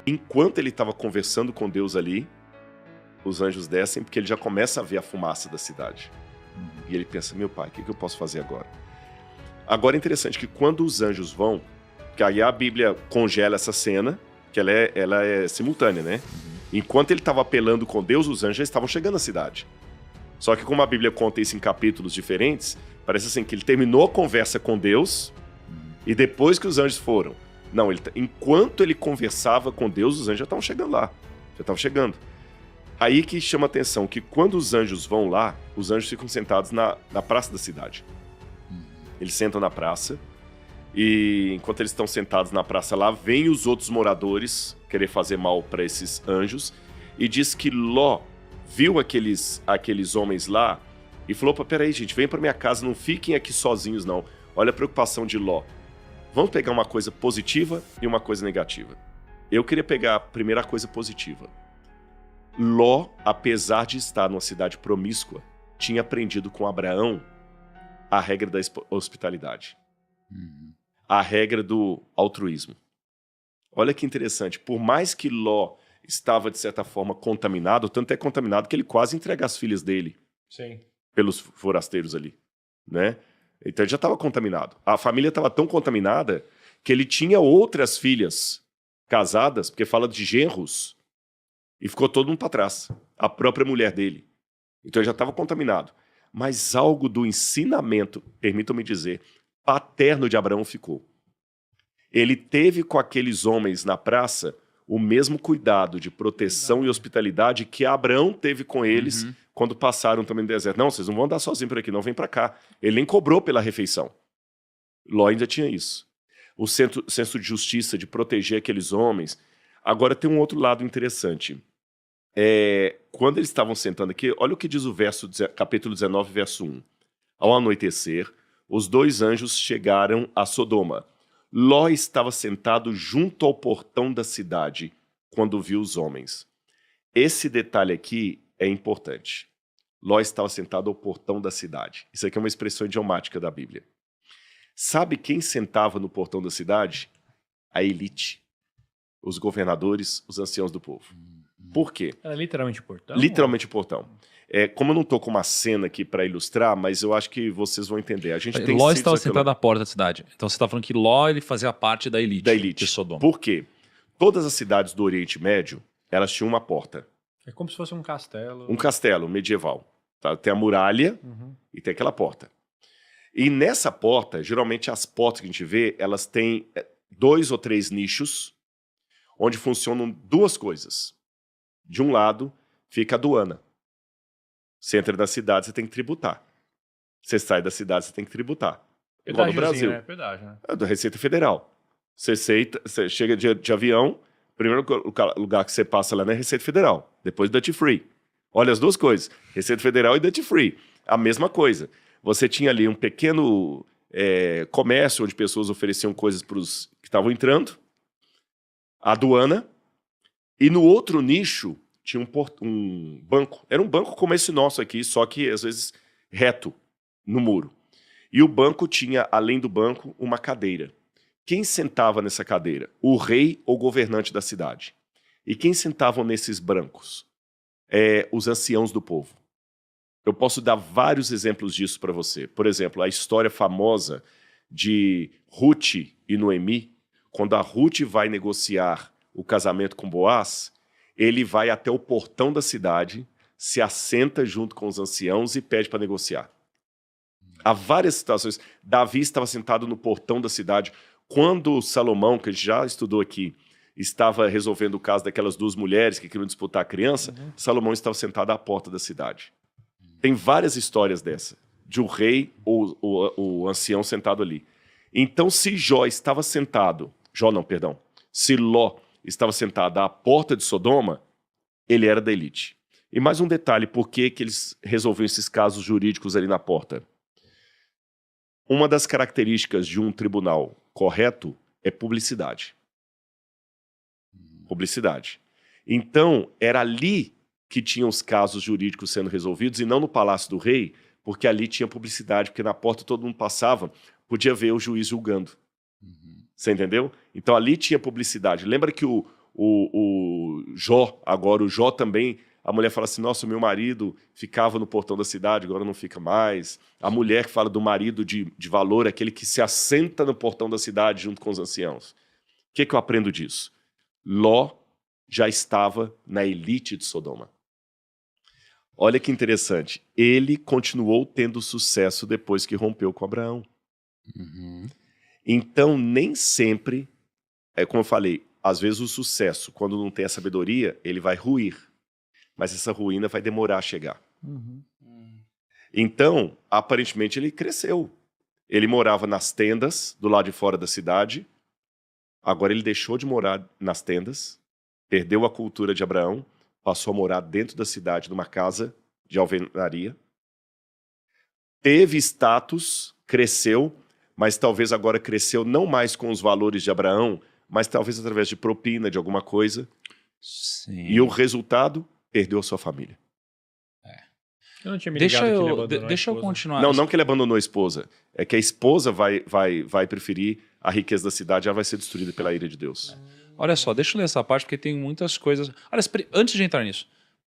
Enquanto ele estava conversando com Deus ali, os anjos descem, porque ele já começa a ver a fumaça da cidade. E ele pensa, meu pai, o que eu posso fazer agora? Agora é interessante que quando os anjos vão, que aí a Bíblia congela essa cena, que ela é simultânea, né? Enquanto ele estava apelando com Deus, os anjos já estavam chegando à cidade. Só que como a Bíblia conta isso em capítulos diferentes, parece assim que ele terminou a conversa com Deus e depois que os anjos foram. Não, enquanto ele conversava com Deus, os anjos já estavam chegando lá. Já estavam chegando. Aí que chama a atenção que quando os anjos vão lá, os anjos ficam sentados na praça da cidade. Eles sentam na praça e enquanto eles estão sentados na praça lá, vêm os outros moradores querer fazer mal para esses anjos e diz que Ló viu aqueles homens lá e falou, peraí gente, vem para minha casa, não fiquem aqui sozinhos não. Olha a preocupação de Ló. Vamos pegar uma coisa positiva e uma coisa negativa. Eu queria pegar a primeira coisa positiva. Ló, apesar de estar numa cidade promíscua, tinha aprendido com Abraão a regra da hospitalidade. A regra do altruísmo. Olha que interessante. Por mais que Ló estava, de certa forma, contaminado, tanto é contaminado que ele quase entrega as filhas dele. Sim. Pelos forasteiros ali, né? Então ele já estava contaminado. A família estava tão contaminada que ele tinha outras filhas casadas, porque fala de genros, e ficou todo mundo para trás. A própria mulher dele. Então ele já estava contaminado. Mas algo do ensinamento, permitam-me dizer, paterno de Abraão ficou. Ele teve com aqueles homens na praça o mesmo cuidado de proteção e hospitalidade que Abraão teve com eles quando passaram também no deserto. Não, vocês não vão andar sozinhos por aqui, não, vem para cá. Ele nem cobrou pela refeição. Ló ainda tinha isso. O senso de justiça, de proteger aqueles homens. Agora tem um outro lado interessante. Quando eles estavam sentando aqui, olha o que diz o capítulo 19, verso 1. Ao anoitecer, os dois anjos chegaram a Sodoma. Ló estava sentado junto ao portão da cidade quando viu os homens. Esse detalhe aqui é importante. Ló estava sentado ao portão da cidade. Isso aqui é uma expressão idiomática da Bíblia. Sabe quem sentava no portão da cidade? A elite. Os governadores, os anciãos do povo. Por quê? Era literalmente o portão? Literalmente o portão. Como eu não estou com uma cena aqui para ilustrar, mas eu acho que vocês vão entender. A gente tem Ló estava sentado na porta da cidade. Então você está falando que Ló ele fazia parte da elite de Sodoma. Por quê? Todas as cidades do Oriente Médio, elas tinham uma porta. É como se fosse um castelo. Um castelo medieval. Tá? Tem a muralha e tem aquela porta. E nessa porta, geralmente as portas que a gente vê, elas têm 2 ou 3 nichos onde funcionam 2 coisas. De um lado, fica a aduana. Você entra na cidade, você tem que tributar. Você sai da cidade, você tem que tributar. Igual no Brasil. Né? Pedágio, né? É da Receita Federal. Você chega de avião, o primeiro lugar que você passa lá é a Receita Federal. Depois Duty Free. Olha as 2 coisas. Receita Federal e Duty Free. A mesma coisa. Você tinha ali um pequeno comércio onde pessoas ofereciam coisas para os que estavam entrando. A aduana. E no outro nicho tinha um banco. Era um banco como esse nosso aqui, só que às vezes reto no muro. E o banco tinha, além do banco, uma cadeira. Quem sentava nessa cadeira? O rei ou governante da cidade. E quem sentavam nesses bancos? Os anciãos do povo. Eu posso dar vários exemplos disso para você. Por exemplo, a história famosa de Ruth e Noemi, quando a Ruth vai negociar o casamento com Boaz, ele vai até o portão da cidade, se assenta junto com os anciãos e pede para negociar. Há várias situações. Davi estava sentado no portão da cidade. Quando Salomão, que a gente já estudou aqui, estava resolvendo o caso daquelas 2 mulheres que queriam disputar a criança, Salomão estava sentado à porta da cidade. Tem várias histórias dessa, de um rei ou o ancião sentado ali. Então, se se Ló estava sentado à porta de Sodoma, ele era da elite. E mais um detalhe, por que eles resolviam esses casos jurídicos ali na porta? Uma das características de um tribunal correto é publicidade. Publicidade. Então, era ali que tinham os casos jurídicos sendo resolvidos e não no Palácio do Rei, porque ali tinha publicidade, porque na porta todo mundo passava, podia ver o juiz julgando. Você entendeu? Então ali tinha publicidade. Lembra que o o Jó, agora o Jó também, a mulher fala assim, nossa, meu marido ficava no portão da cidade, agora não fica mais. A mulher que fala do marido de valor, aquele que se assenta no portão da cidade junto com os anciãos. O que eu aprendo disso? Ló já estava na elite de Sodoma. Olha que interessante, ele continuou tendo sucesso depois que rompeu com Abraão. Uhum. Então, nem sempre, como eu falei, às vezes o sucesso, quando não tem a sabedoria, ele vai ruir. Mas essa ruína vai demorar a chegar. Uhum. Então, aparentemente, ele cresceu. Ele morava nas tendas, do lado de fora da cidade. Agora ele deixou de morar nas tendas, perdeu a cultura de Abraão, passou a morar dentro da cidade, numa casa de alvenaria. Teve status, cresceu, mas talvez agora cresceu não mais com os valores de Abraão, mas talvez através de propina, de alguma coisa. Sim. E o resultado, perdeu a sua família. Eu não tinha me ligado que ele abandonou Deixa a eu esposa. continuar. Não que ele abandonou a esposa. É que a esposa vai preferir a riqueza da cidade, ela vai ser destruída pela ira de Deus. Olha só, deixa eu ler essa parte, porque tem muitas coisas... Aliás, antes de entrar nisso,